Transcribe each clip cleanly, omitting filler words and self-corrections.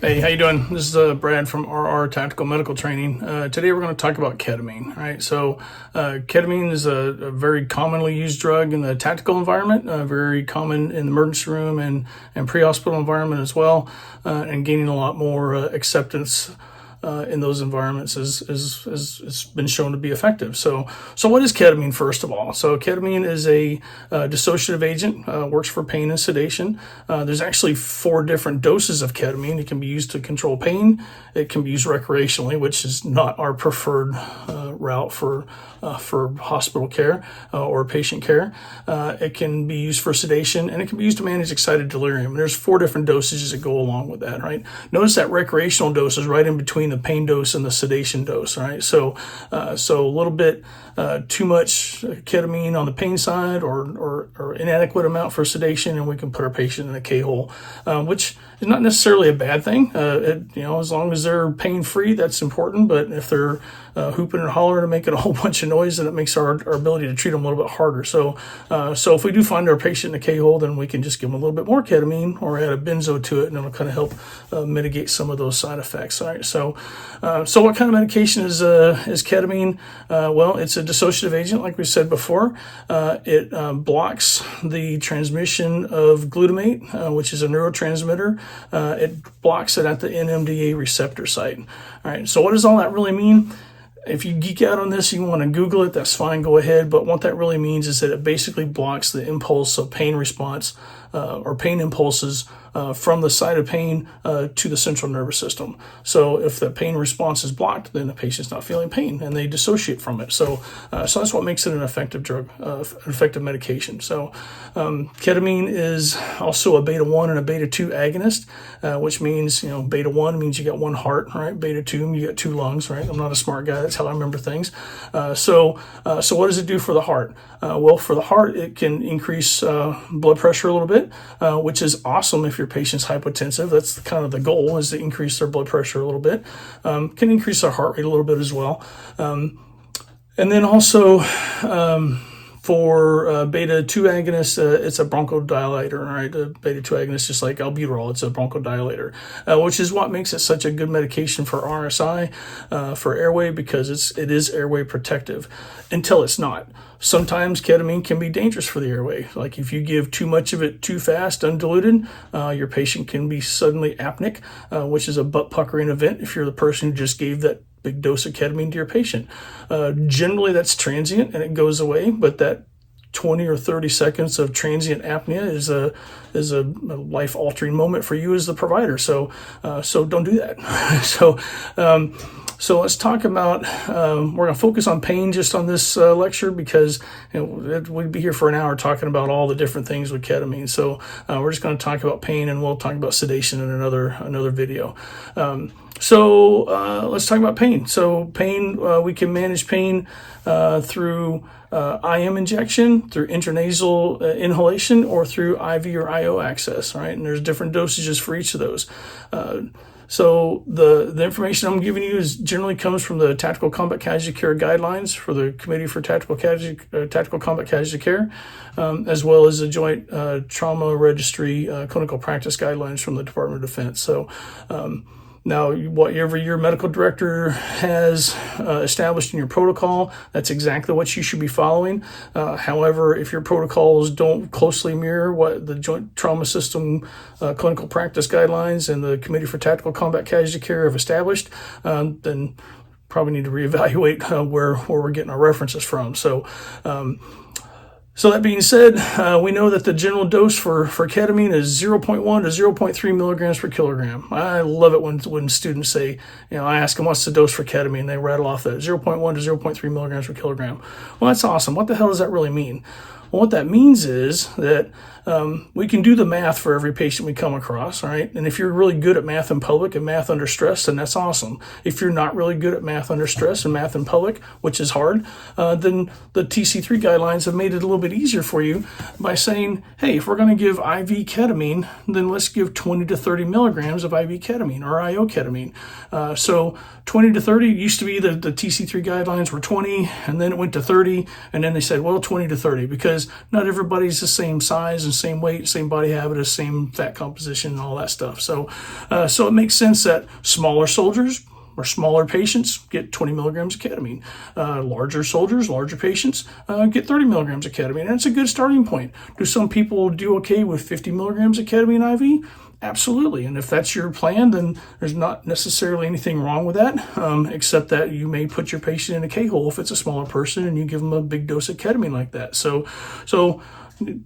Hey, how you doing? This is Brad from RR Tactical Medical Training. Today we're going to talk about ketamine. Right, so ketamine is a very commonly used drug in the tactical environment, very common in the emergency room and pre-hospital environment as well, and gaining a lot more acceptance in those environments has been shown to be effective. So what is ketamine, first of all? So ketamine is a dissociative agent, works for pain and sedation. There's actually 4 different doses of ketamine. It can be used to control pain. It can be used recreationally, which is not our preferred route for hospital care or patient care. It can be used for sedation, and it can be used to manage excited delirium. And there's 4 different dosages that go along with that, right? Notice that recreational dose is right in between the pain dose and the sedation dose, right? So a little bit too much ketamine on the pain side or inadequate amount for sedation, and we can put our patient in a K-hole, which is not necessarily a bad thing. As long as they're pain-free, that's important. But if they're hooping and hollering and making a whole bunch of noise, then it makes our ability to treat them a little bit harder. So if we do find our patient in a K-hole, then we can just give them a little bit more ketamine or add a benzo to it, and it'll kind of help mitigate some of those side effects. All right. So what kind of medication is ketamine? Well, it's a dissociative agent, like we said before. It blocks the transmission of glutamate, which is a neurotransmitter. It blocks it at the NMDA receptor site. All right. So what does all that really mean? If you geek out on this, you want to Google it, that's fine, go ahead. But what that really means is that it basically blocks the impulse of pain response or pain impulses from the site of pain to the central nervous system. So if the pain response is blocked, then the patient's not feeling pain and they dissociate from it. So that's what makes it an effective drug, an effective medication. So ketamine is also a beta 1 and a beta 2 agonist, which means, beta 1 means you got 1 heart, right? Beta 2, you got 2 lungs, right? I'm not a smart guy, that's how I remember things. So what does it do for the heart? Well, for the heart, it can increase blood pressure a little bit, which is awesome if your patient's hypotensive. That's kind of the goal, is to increase their blood pressure a little bit. Can increase their heart rate a little bit as well. And then also for beta 2 agonists, it's a bronchodilator, right? The beta 2 agonist, just like albuterol, it's a bronchodilator, which is what makes it such a good medication for RSI, for airway, because it is airway protective until it's not. Sometimes ketamine can be dangerous for the airway. Like if you give too much of it too fast, undiluted, your patient can be suddenly apneic, which is a butt puckering event if you're the person who just gave that big dose of ketamine to your patient. Generally that's transient and it goes away, but that 20 or 30 seconds of transient apnea is a life-altering moment for you as the provider. So don't do that. So let's talk about, we're going to focus on pain just on this lecture, because we'd be here for an hour talking about all the different things with ketamine. So we're just going to talk about pain, and we'll talk about sedation in another video. So let's talk about pain. So pain, we can manage pain through IM injection, through intranasal inhalation, or through IV or IO access, right? And there's different dosages for each of those. So the information I'm giving you generally comes from the Tactical Combat Casualty Care Guidelines for the Committee for Tactical Combat Casualty Care, as well as the Joint Trauma Registry Clinical Practice Guidelines from the Department of Defense. So now, whatever your medical director has established in your protocol, that's exactly what you should be following. However, if your protocols don't closely mirror what the Joint Trauma System Clinical Practice Guidelines and the Committee for Tactical Combat Casualty Care have established, then probably need to reevaluate where we're getting our references from. So that being said, we know that the general dose for ketamine is 0.1 to 0.3 milligrams per kilogram. I love it when students say, I ask them what's the dose for ketamine, they rattle off that 0.1 to 0.3 milligrams per kilogram. Well, that's awesome. What the hell does that really mean? Well, what that means is that we can do the math for every patient we come across, right? And if you're really good at math in public and math under stress, then that's awesome. If you're not really good at math under stress and math in public, which is hard, then the TC3 guidelines have made it a little bit easier for you by saying, hey, if we're going to give IV ketamine, then let's give 20 to 30 milligrams of IV ketamine or IO ketamine. So 20 to 30 used to be the TC3 guidelines were 20, and then it went to 30, and then they said, well, 20 to 30, because because not everybody's the same size and same weight, same body habitus, same fat composition, and all that stuff. So it makes sense that smaller soldiers or smaller patients get 20 milligrams of ketamine. Larger soldiers, larger patients get 30 milligrams of ketamine. And it's a good starting point. Do some people do okay with 50 milligrams of ketamine IV? Absolutely. And if that's your plan, then there's not necessarily anything wrong with that, except that you may put your patient in a K-hole if it's a smaller person and you give them a big dose of ketamine like that. So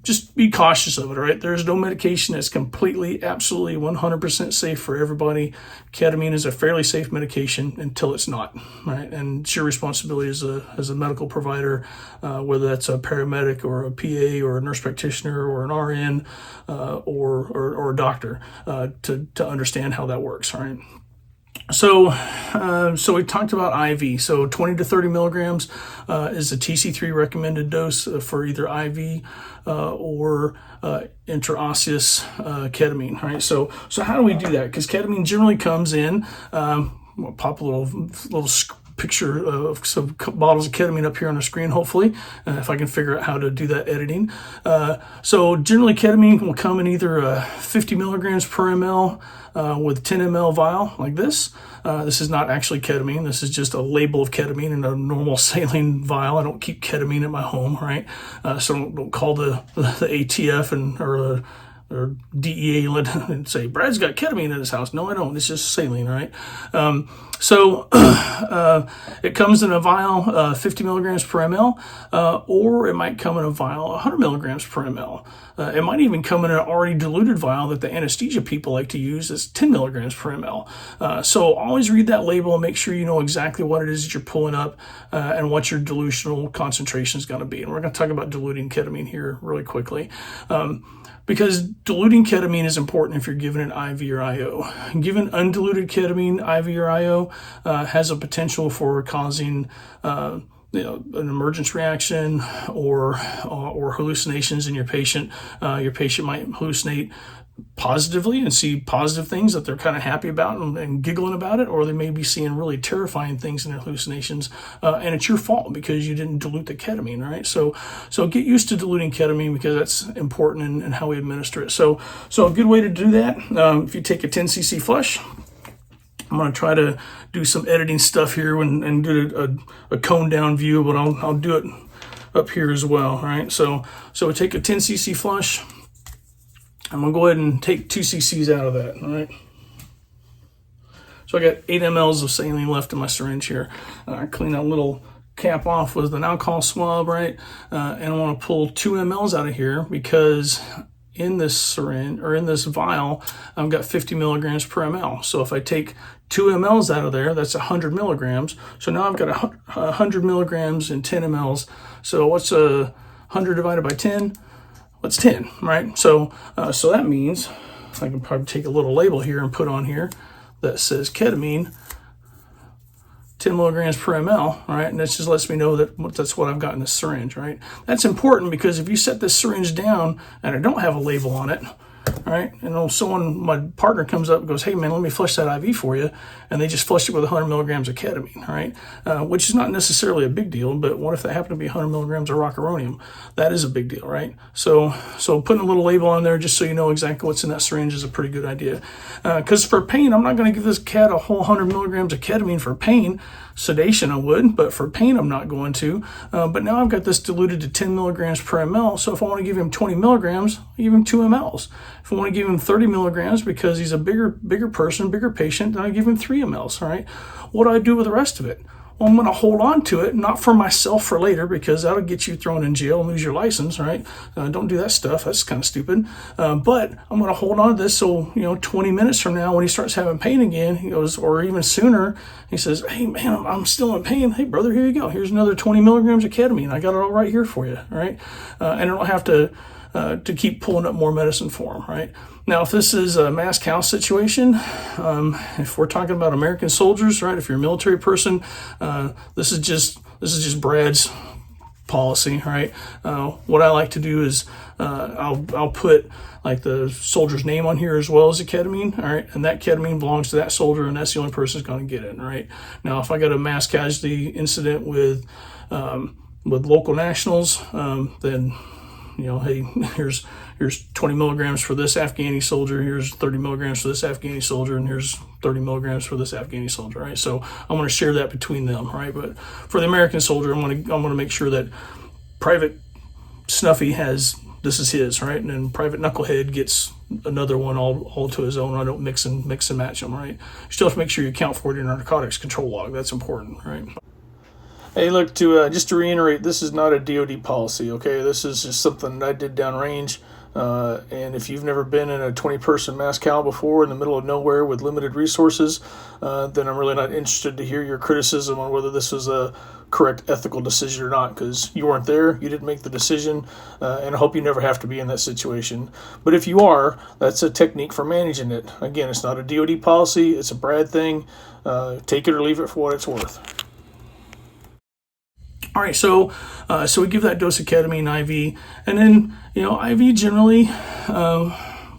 just be cautious of it, right? There's no medication that's completely, absolutely 100% safe for everybody. Ketamine is a fairly safe medication until it's not, right? And it's your responsibility as a medical provider, whether that's a paramedic or a PA or a nurse practitioner or an RN or a doctor, to understand how that works, right? So we talked about IV. So 20 to 30 milligrams is the TC3 recommended dose for either IV or intraosseous ketamine. Right. So how do we do that? Because ketamine generally comes in. We'll pop a little picture of some bottles of ketamine up here on the screen, hopefully, if I can figure out how to do that editing. So generally ketamine will come in either 50 milligrams per ml with 10 ml vial like this. This is not actually ketamine. This is just a label of ketamine in a normal saline vial. I don't keep ketamine at my home, right? So don't call the ATF or DEA and say, Brad's got ketamine at his house. No, I don't. It's just saline, right? So it comes in a vial, 50 milligrams per ml, or it might come in a vial, 100 milligrams per ml. It might even come in an already diluted vial that the anesthesia people like to use as 10 milligrams per ml. So always read that label and make sure you know exactly what it is that you're pulling up and what your dilutional concentration is going to be. And we're going to talk about diluting ketamine here really quickly. Because diluting ketamine is important if you're given an IV or IO. Given undiluted ketamine, IV or IO, has a potential for causing an emergence reaction or hallucinations in your patient. Your patient might hallucinate positively and see positive things that they're kind of happy about and giggling about it, or they may be seeing really terrifying things in their hallucinations, and it's your fault because you didn't dilute the ketamine, right? So get used to diluting ketamine because that's important in how we administer it. So a good way to do that, if you take a 10 cc flush, I'm going to try to do some editing stuff here and do a cone down view, but I'll do it up here as well, right? So we take a 10 cc flush. I'm going to go ahead and take 2 cc's out of that, all right? So I got 8 mLs of saline left in my syringe here. I clean that little cap off with an alcohol swab, right? And I want to pull 2 mLs out of here because in this syringe, or in this vial, I've got 50 milligrams per ml. So if I take 2 mLs out of there, that's 100 milligrams. So now I've got 100 milligrams in 10 mLs. So what's 100 divided by 10? What's 10, right? So that means I can probably take a little label here and put on here that says ketamine, 10 milligrams per ml, right? And that just lets me know that that's what I've got in this syringe, right? That's important because if you set this syringe down and I don't have a label on it, right? And my partner comes up and goes, hey man, let me flush that IV for you. And they just flushed it with 100 milligrams of ketamine, right? Which is not necessarily a big deal, but what if that happened to be 100 milligrams of rocuronium? That is a big deal, right? So putting a little label on there just so you know exactly what's in that syringe is a pretty good idea. Because for pain, I'm not going to give this cat a whole 100 milligrams of ketamine for pain. Sedation I would, but for pain I'm not going to. But now I've got this diluted to 10 milligrams per ml, so if I want to give him 20 milligrams, I give him 2 mLs. If I want to give him 30 milligrams because he's a bigger person, bigger patient, then I give him 3 mLs, all right? What do I do with the rest of it? Well, I'm going to hold on to it, not for myself for later, because that'll get you thrown in jail and lose your license, right? Don't do that stuff. That's kind of stupid. But I'm going to hold on to this so, 20 minutes from now when he starts having pain again, he goes, or even sooner, he says, hey, man, I'm still in pain. Hey, brother, here you go. Here's another 20 milligrams of ketamine. I got it all right here for you, all right? And I don't have to keep pulling up more medicine for him, right? Now, if this is a mass cow situation, if we're talking about American soldiers, right? If you're a military person, this is just Brad's policy, right? What I like to do is I'll put like the soldier's name on here as well as the ketamine, all right? And that ketamine belongs to that soldier, and that's the only person who's going to get it, right? Now, if I got a mass casualty incident with local nationals, then hey, here's 20 milligrams for this Afghani soldier, here's 30 milligrams for this Afghani soldier, and here's 30 milligrams for this Afghani soldier, right? So I'm going to share that between them, right? But for the American soldier, I'm going to make sure that Private Snuffy has, this is his, right? And then Private Knucklehead gets another one all to his own. I don't mix and match them, right? You still have to make sure you account for it in your narcotics control log. That's important, right? Hey, look, just to reiterate, this is not a DoD policy, okay? This is just something that I did downrange. And if you've never been in a 20-person mass cow before in the middle of nowhere with limited resources, then I'm really not interested to hear your criticism on whether this was a correct ethical decision or not, because you weren't there, you didn't make the decision, and I hope you never have to be in that situation. But if you are, that's a technique for managing it. Again, it's not a DoD policy, it's a Brad thing. Take it or leave it for what it's worth. All right, so we give that dose of ketamine IV, and then IV generally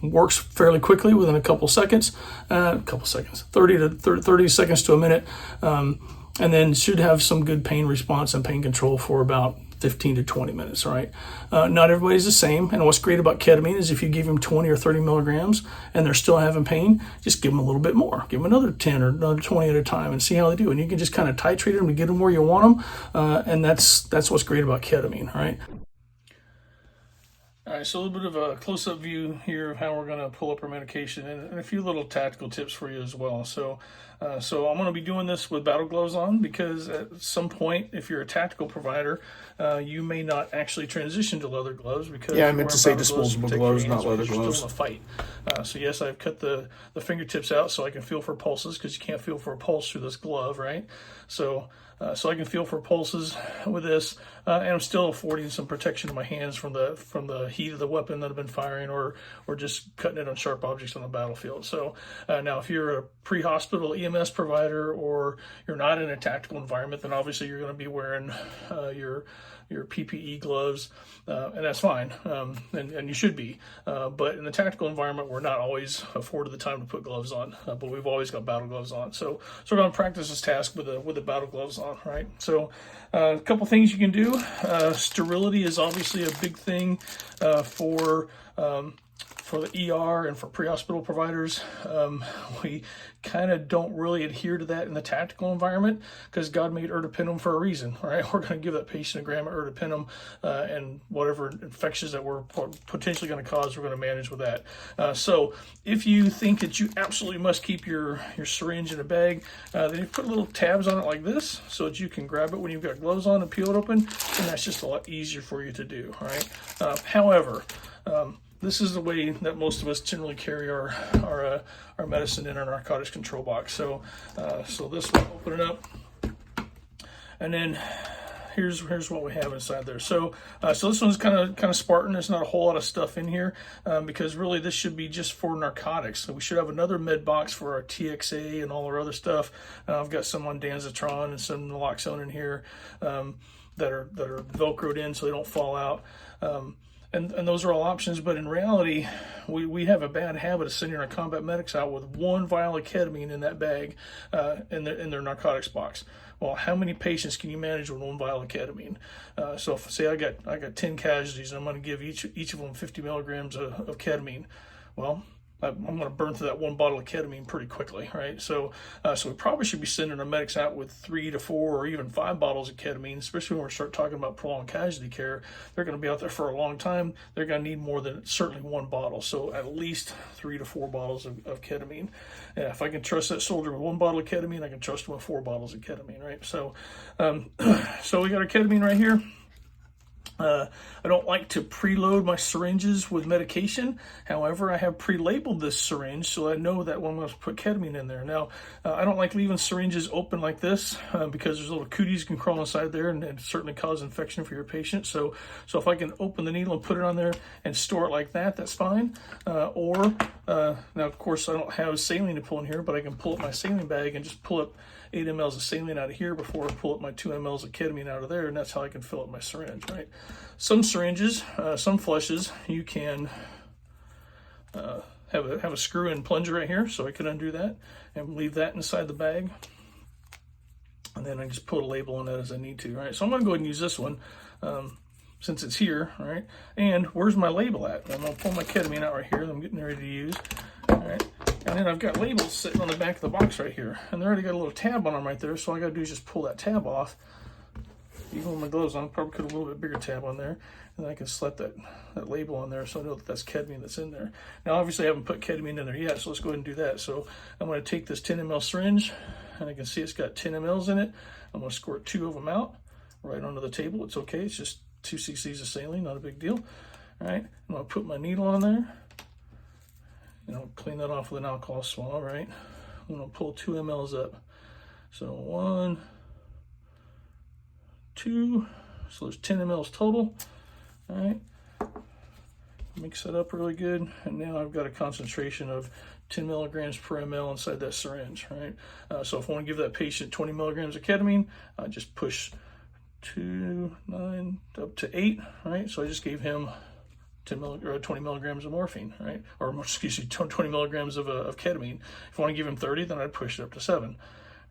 works fairly quickly within a couple seconds, 30 seconds to a minute, and then should have some good pain response and pain control for about 15 to 20 minutes, all right? Not everybody's the same, and what's great about ketamine is if you give them 20 or 30 milligrams and they're still having pain, just give them a little bit more. Give them another 10 or another 20 at a time and see how they do. And you can just kind of titrate them to get them where you want them, and that's what's great about ketamine, all right? All right, so a little bit of a close-up view here of how we're going to pull up our medication, and a few little tactical tips for you as well. So I'm going to be doing this with battle gloves on, because at some point, if you're a tactical provider, you may not actually transition to leather gloves, because I meant to say disposable gloves, not leather gloves. Still in a fight. So yes, I've cut the fingertips out so I can feel for pulses, because you can't feel for a pulse through this glove, right? So I can feel for pulses with this, and I'm still affording some protection to my hands from the heat of the weapon that I've been firing, or just cutting it on sharp objects on the battlefield. So now, if you're a pre-hospital EMS provider, or you're not in a tactical environment, then obviously you're going to be wearing your PPE gloves, and that's fine, and you should be. But in the tactical environment, we're not always afforded the time to put gloves on, but we've always got battle gloves on. So we're going to practice this task with the battle gloves on, right? So a couple things you can do. Sterility is obviously a big thing for the ER and for pre-hospital providers. We kind of don't really adhere to that in the tactical environment, because God made ertapenem for a reason, right? We're going to give that patient a gram of ertapenem, and whatever infections that we're potentially going to cause, we're going to manage with that. So if you think that you absolutely must keep your syringe in a bag, then you put little tabs on it like this, so that you can grab it when you've got gloves on and peel it open, and that's just a lot easier for you to do, all right? However, this is the way that most of us generally carry our medicine in our narcotics control box. So this one, open it up, and then here's what we have inside there. So this one's kind of Spartan. There's not a whole lot of stuff in here, because really this should be just for narcotics. So we should have another med box for our TXA and all our other stuff. I've got some on Danzatron and some naloxone in here, that are Velcroed in so they don't fall out. And those are all options, but in reality, we have a bad habit of sending our combat medics out with one vial of ketamine in that bag, in their narcotics box. Well, how many patients can you manage with one vial of ketamine? So if, say I got 10 casualties, and I'm going to give each of them 50 milligrams of ketamine. Well, I'm going to burn through that one bottle of ketamine pretty quickly, right? So we probably should be sending our medics out with 3 to 4 or even 5 bottles of ketamine, especially when we start talking about prolonged casualty care. They're going to be out there for a long time. They're going to need more than certainly one bottle. So at least 3 to 4 bottles of ketamine. And if I can trust that soldier with 1 bottle of ketamine, I can trust him with 4 bottles of ketamine, right? So we got our ketamine right here. I don't like to preload my syringes with medication. However, I have pre-labeled this syringe so I know that when I'm going to put ketamine in there. Now, I don't like leaving syringes open like this, because there's little cooties can crawl inside there and certainly cause infection for your patient. So if I can open the needle and put it on there and store it like that, that's fine. Now, of course, I don't have saline to pull in here, but I can pull up my saline bag and just pull up 8 mLs of saline out of here before I pull up my 2 mLs of ketamine out of there, and that's how I can fill up my syringe, right? Some syringes, some flushes, you can have a screw-in plunger right here, so I can undo that and leave that inside the bag. And then I just put a label on that as I need to, right? So I'm going to go ahead and use this one. since it's here, all right? And where's my label at? I'm gonna pull my ketamine out right here that I'm getting ready to use, all right? And then I've got labels sitting on the back of the box right here, and they already got a little tab on them right there, so all I gotta do is just pull that tab off. Even with my gloves on, probably could have a little bit bigger tab on there, and I can slap that label on there so I know that that's ketamine that's in there. Now, obviously, I haven't put ketamine in there yet, so let's go ahead and do that. So I'm going to take this 10 ml syringe, and I can see it's got 10 mLs in it. I'm going to squirt 2 of them out right onto the table. It's okay. It's just 2 cc's of saline, not a big deal. All right, I'm going to put my needle on there. Clean that off with an alcohol swab, right? I'm going to pull 2 mLs up. So 1, 2, so there's 10 mLs total. All right, mix that up really good, and now I've got a concentration of 10 milligrams per ml inside that syringe, right? So if I want to give that patient 20 milligrams of ketamine, I just push 2, 9, up to 8, right? So I just gave him 20 milligrams of morphine, right? Or excuse me, 20 milligrams of ketamine. If I want to give him 30, then I'd push it up to 7.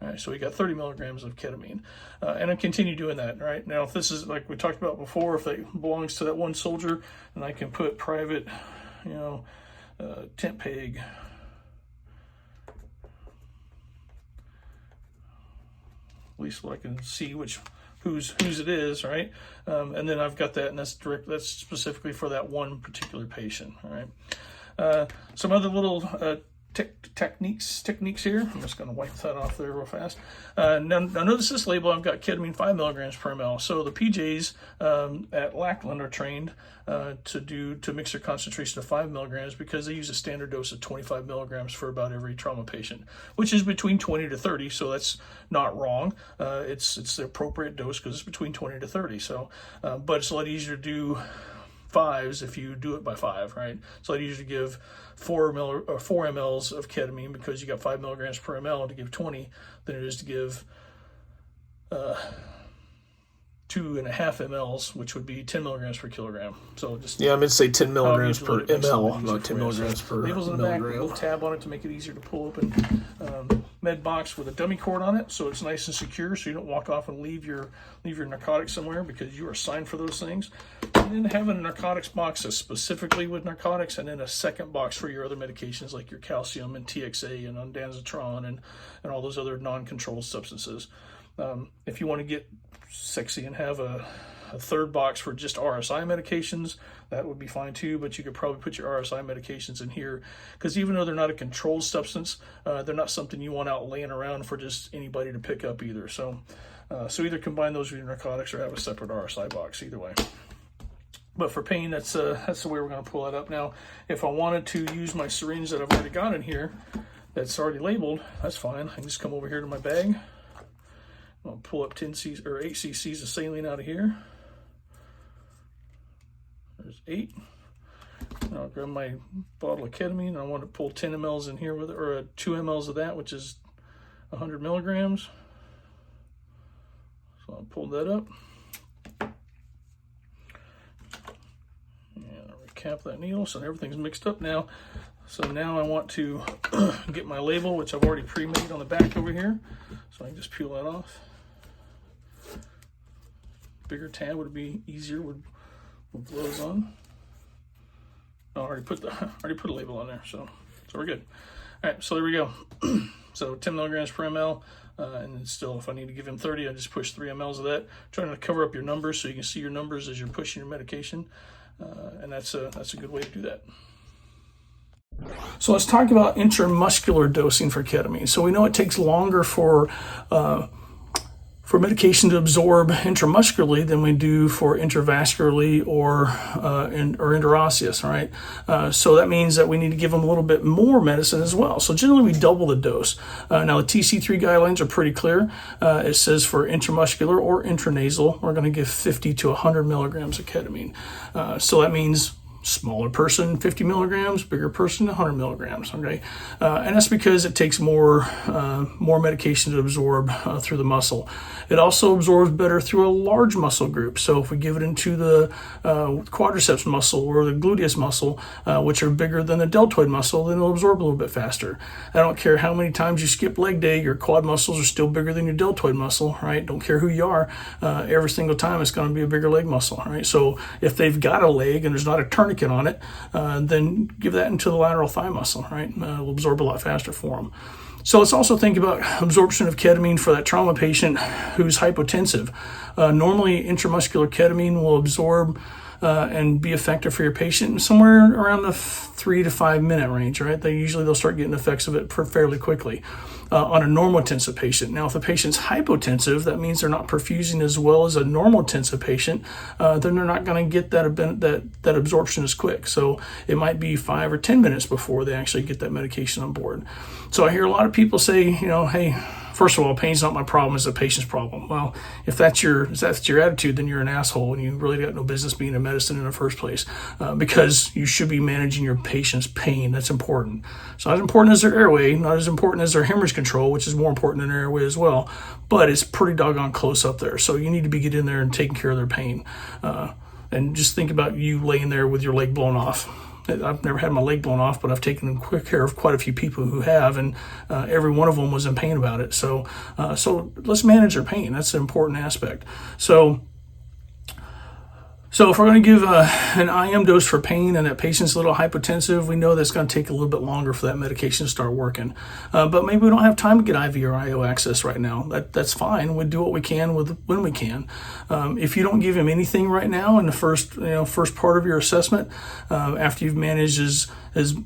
All right, so we got 30 milligrams of ketamine, and I continue doing that. Right now, if this is like we talked about before, if it belongs to that one soldier, then I can put private, tent peg, at least so I can see whose it is, right? And then I've got that, and that's specifically for that one particular patient. All right. Some other little techniques here. I'm just going to wipe that off there real fast. Now notice this label, I've got ketamine 5 milligrams per ml. So the PJs at Lackland are trained to mix their concentration to 5 milligrams because they use a standard dose of 25 milligrams for about every trauma patient, which is between 20 to 30. So that's not wrong. It's the appropriate dose because it's between 20 to 30. So, but it's a lot easier to do 5s if you do it by 5, right? So I usually give 4 mLs of ketamine because you got 5 milligrams per ml to give 20 than it is to give 2.5 mLs, which would be 10 milligrams per kilogram. So just I'm gonna say 10 milligrams per ml, not 10 milligrams per labels on the back, a milligram. little tab on it to make it easier to pull open. Med box with a dummy cord on it, so it's nice and secure, so you don't walk off and leave your narcotics somewhere because you are signed for those things. And then having a narcotics box that's specifically with narcotics, and then a second box for your other medications like your calcium and TXA and ondansetron and all those other non-controlled substances. If you want to get sexy and have a third box for just RSI medications, that would be fine too, but you could probably put your RSI medications in here because even though they're not a controlled substance, they're not something you want out laying around for just anybody to pick up either. So either combine those with your narcotics or have a separate RSI box, either way. But for pain, that's the way we're going to pull that up. Now, if I wanted to use my syringe that I've already got in here that's already labeled, that's fine. I can just come over here to my bag. I'll pull up 8 cc's of saline out of here. There's 8. And I'll grab my bottle of ketamine. I want to pull 10 mLs in here with it, or 2 mLs of that, which is 100 milligrams. So I'll pull that up. And I'll recap that needle so everything's mixed up now. So now I want to get my label, which I've already pre-made on the back over here. So I can just peel that off. Bigger tab would be easier with gloves on. Oh, I already put a label on there, so we're good. All right, so there we go. So 10 milligrams per ml, and then still, if I need to give him 30, I just push 3 mLs of that, trying to cover up your numbers so you can see your numbers as you're pushing your medication, and that's a good way to do that. So let's talk about intramuscular dosing for ketamine. So we know it takes longer for medication to absorb intramuscularly than we do for intravascularly or interosseous, right? So that means that we need to give them a little bit more medicine as well. So generally we double the dose. Now the TC3 guidelines are pretty clear. It says for intramuscular or intranasal, we're going to give 50 to 100 milligrams of ketamine. So that means Smaller person, 50 milligrams, bigger person, 100 milligrams, okay? And that's because it takes more medication to absorb through the muscle. It also absorbs better through a large muscle group. So if we give it into the quadriceps muscle or the gluteus muscle, which are bigger than the deltoid muscle, then it'll absorb a little bit faster. I don't care how many times you skip leg day, your quad muscles are still bigger than your deltoid muscle, right? Don't care who you are. Every single time it's going to be a bigger leg muscle, right? So if they've got a leg and there's not a tourniquet on it, then give that into the lateral thigh muscle, right? It'll absorb a lot faster for them. So let's also think about absorption of ketamine for that trauma patient who's hypotensive. Normally, intramuscular ketamine will absorb and be effective for your patient somewhere around the 3 to 5 minute range, right? They'll start getting effects of it fairly quickly on a normotensive patient. Now, if the patient's hypotensive, that means they're not perfusing as well as a normotensive patient, then they're not going to get that absorption as quick. So it might be 5 or 10 minutes before they actually get that medication on board. So I hear a lot of people say, hey, first of all, pain's not my problem, it's the patient's problem. Well, if that's your attitude, then you're an asshole and you really got no business being in medicine in the first place, because you should be managing your patient's pain. That's important. It's not as important as their airway, not as important as their hemorrhage control, which is more important than their airway as well, but it's pretty doggone close up there. So you need to be getting in there and taking care of their pain. And just think about you laying there with your leg blown off. I've never had my leg blown off, but I've taken quick care of quite a few people who have, and every one of them was in pain about it. So let's manage their pain. That's an important aspect. So if we're going to give an IM dose for pain and that patient's a little hypotensive, we know that's going to take a little bit longer for that medication to start working. But maybe we don't have time to get IV or IO access right now. That's fine. We do what we can when we can. If you don't give him anything right now in the first part of your assessment, after you've managed his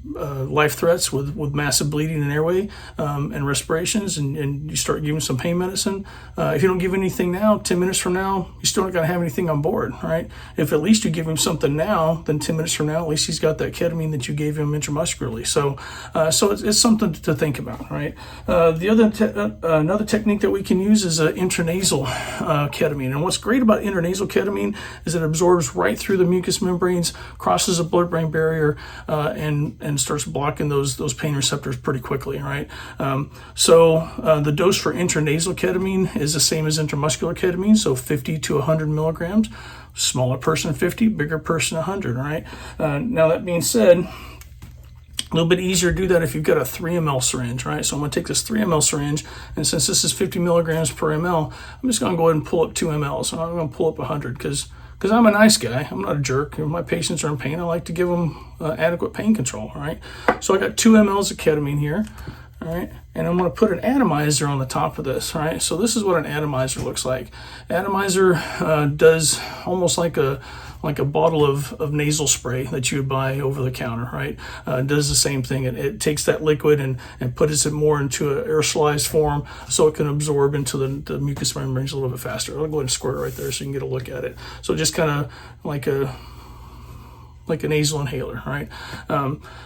life threats with massive bleeding and airway and respirations, and you start giving some pain medicine, if you don't give anything now, 10 minutes from now, you're still not going to have anything on board, right? If at least you give him something now, then 10 minutes from now, at least he's got that ketamine that you gave him intramuscularly. So it's something to think about, right? Another technique that we can use is intranasal ketamine. And what's great about intranasal ketamine is it absorbs right through the mucous membranes, crosses the blood-brain barrier, and starts blocking those pain receptors pretty quickly, right? So the dose for intranasal ketamine is the same as intramuscular ketamine, so 50 to 100 milligrams. Smaller person 50, bigger person 100, right? Now that being said, a little bit easier to do that if you've got a 3 ml syringe, right? So I'm going to take this 3 ml syringe, and since this is 50 milligrams per ml, I'm just going to go ahead and pull up 2 mLs, and I'm going to pull up 100 because I'm a nice guy. I'm not a jerk. If my patients are in pain, I like to give them adequate pain control, right? So I got 2 mLs of ketamine here, all right? And I'm going to put an atomizer on the top of this, right? So this is what an atomizer looks like. Atomizer does almost like a bottle of nasal spray that you would buy over the counter, right? It does the same thing. It takes that liquid and puts it more into an aerosolized form so it can absorb into the mucous membranes a little bit faster. I'll go ahead and squirt it right there so you can get a look at it. So just kind of like a nasal inhaler, right?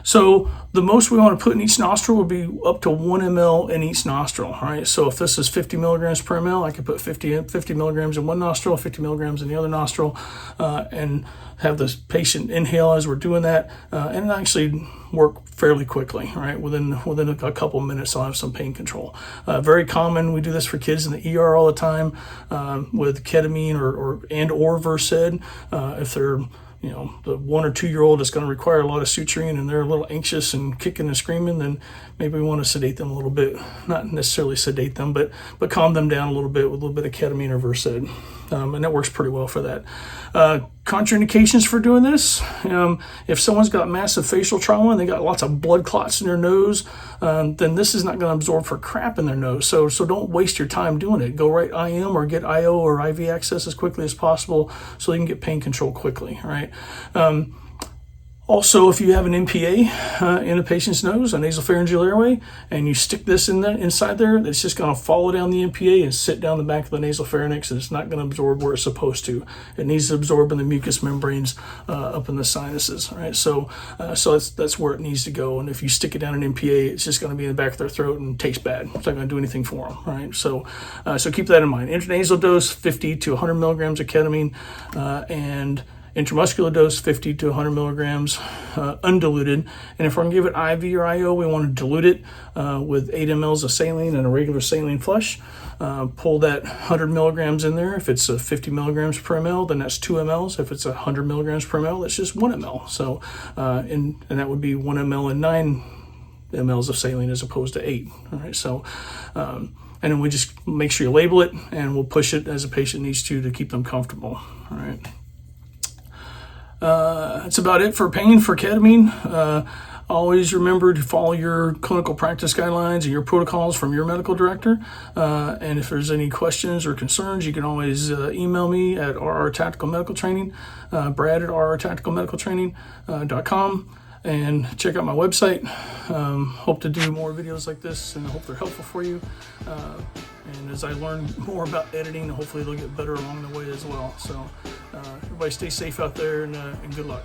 So the most we want to put in each nostril would be up to 1 ml in each nostril, right? So if this is 50 milligrams per ml, I could put 50 milligrams in one nostril, 50 milligrams in the other nostril, and have the patient inhale as we're doing that, and actually work fairly quickly, right? Within a couple of minutes, I'll have some pain control. Very common. We do this for kids in the ER all the time with ketamine or Versed. If they're the 1 or 2 year old is going to require a lot of suturing and they're a little anxious and kicking and screaming, then maybe we want to sedate them a little bit. Not necessarily sedate them, but calm them down a little bit with a little bit of ketamine or Versed. And that works pretty well for that. Contraindications for doing this, if someone's got massive facial trauma and they got lots of blood clots in their nose, then this is not going to absorb for crap in their nose. So don't waste your time doing it. Go right IM or get IO or IV access as quickly as possible so you can get pain control quickly, right? Also, if you have an NPA in a patient's nose, a nasopharyngeal airway, and you stick this inside there, it's just going to follow down the NPA and sit down the back of the nasal pharynx, and it's not going to absorb where it's supposed to. It needs to absorb in the mucous membranes up in the sinuses, right? So that's where it needs to go. And if you stick it down an NPA, it's just going to be in the back of their throat and taste bad. It's not going to do anything for them, right? So keep that in mind. Intranasal dose, 50 to 100 milligrams of ketamine, and intramuscular dose, 50 to 100 milligrams, undiluted. And if we're going to give it IV or IO, we want to dilute it with 8 mLs of saline and a regular saline flush. Pull that 100 milligrams in there. If it's 50 milligrams per ml, then that's 2 mLs. If it's 100 milligrams per ml, that's just 1 ml. So, and that would be 1 ml and 9 mLs of saline as opposed to 8. All right, so, and then we just make sure you label it, and we'll push it as a patient needs to keep them comfortable. All right. That's about it for pain for ketamine. Always remember to follow your clinical practice guidelines and your protocols from your medical director. And if there's any questions or concerns, you can always email me at RR Tactical Medical Training, Brad at rrtacticalmedicaltraining.com, and check out my website. Hope to do more videos like this, and I hope they're helpful for you. And as I learn more about editing, hopefully they'll get better along the way as well. So everybody stay safe out there, and good luck.